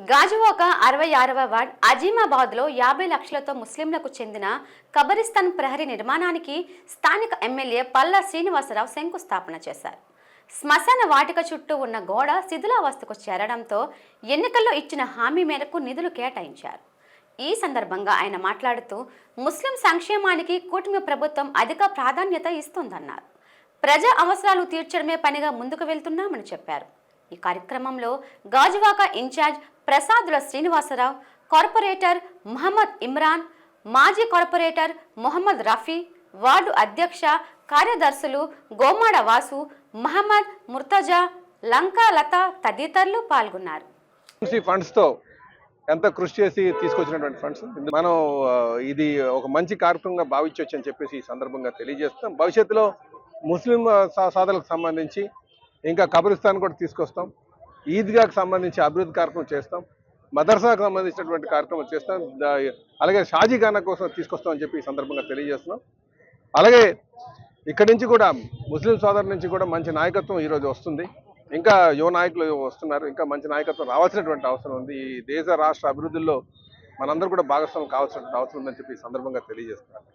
Gajuwaka 66వ ward అజీమాబాద్లో 50 లక్షలతో ముస్లింలకు చెందిన కబరిస్తాన్ ప్రహరీ నిర్మాణానికి స్థానిక ఎమ్మెల్యే పల్లా శ్రీనివాసరావు శంకుస్థాపన చేశారు. శ్మశాన వాటిక చుట్టూ ఉన్న గోడ శిథిలావస్థకు చేరడంతో ఎన్నికల్లో ఇచ్చిన హామీ మేరకు నిధులు కేటాయించారు. ఈ సందర్భంగా ఆయన మాట్లాడుతూ ముస్లిం సంక్షేమానికి కూటమి ప్రభుత్వం అధిక ప్రాధాన్యత ఇస్తోందన్నారు. ప్రజా అవసరాలు తీర్చడమే పనిగా ముందుకు వెళ్తున్నామని చెప్పారు. ఈ కార్యక్రమంలో గాజువాక ఇన్ఛార్జ్ ప్రసాదుల శ్రీనివాసరావు, కార్పొరేటర్ మహమ్మద్ ఇమ్రాన్, మాజీ కార్పొరేటర్ మొహమ్మద్ రఫీ, వార్డు అధ్యక్ష కార్యదర్శులు గోమాడ వాసు, మహమ్మద్ ముర్తజా, లంకా లత తదితరులు పాల్గొన్నారు. ఎంత కృషి చేసి తీసుకొచ్చినటువంటి ఫండ్స్ మనం ఇది ఒక మంచి కార్యక్రమంగా భావించవచ్చు అని చెప్పేసి ఈ సందర్భంగా తెలియజేస్తాం. భవిష్యత్తులో ముస్లిం సాధనలకు సంబంధించి ఇంకా కబ్రిస్తాన్ కూడా తీసుకొస్తాం. ఈద్గాకు సంబంధించి అభివృద్ధి కార్యక్రమం చేస్తాం. మదర్సాకు సంబంధించినటువంటి కార్యక్రమం చేస్తాం. అలాగే షాజీఖానా కోసం తీసుకొస్తాం అని చెప్పి ఈ సందర్భంగా తెలియజేస్తున్నాం. అలాగే ఇక్కడి నుంచి కూడా ముస్లిం సోదరుల నుంచి కూడా మంచి నాయకత్వం ఈరోజు వస్తుంది. ఇంకా యువ నాయకులు వస్తున్నారు. ఇంకా మంచి నాయకత్వం రావాల్సినటువంటి అవసరం ఉంది. ఈ దేశ రాష్ట్ర అభివృద్ధిలో మనందరూ కూడా భాగస్వామ్యం కావాల్సినటువంటి అవసరం ఉందని చెప్పి ఈ సందర్భంగా తెలియజేస్తున్నారు.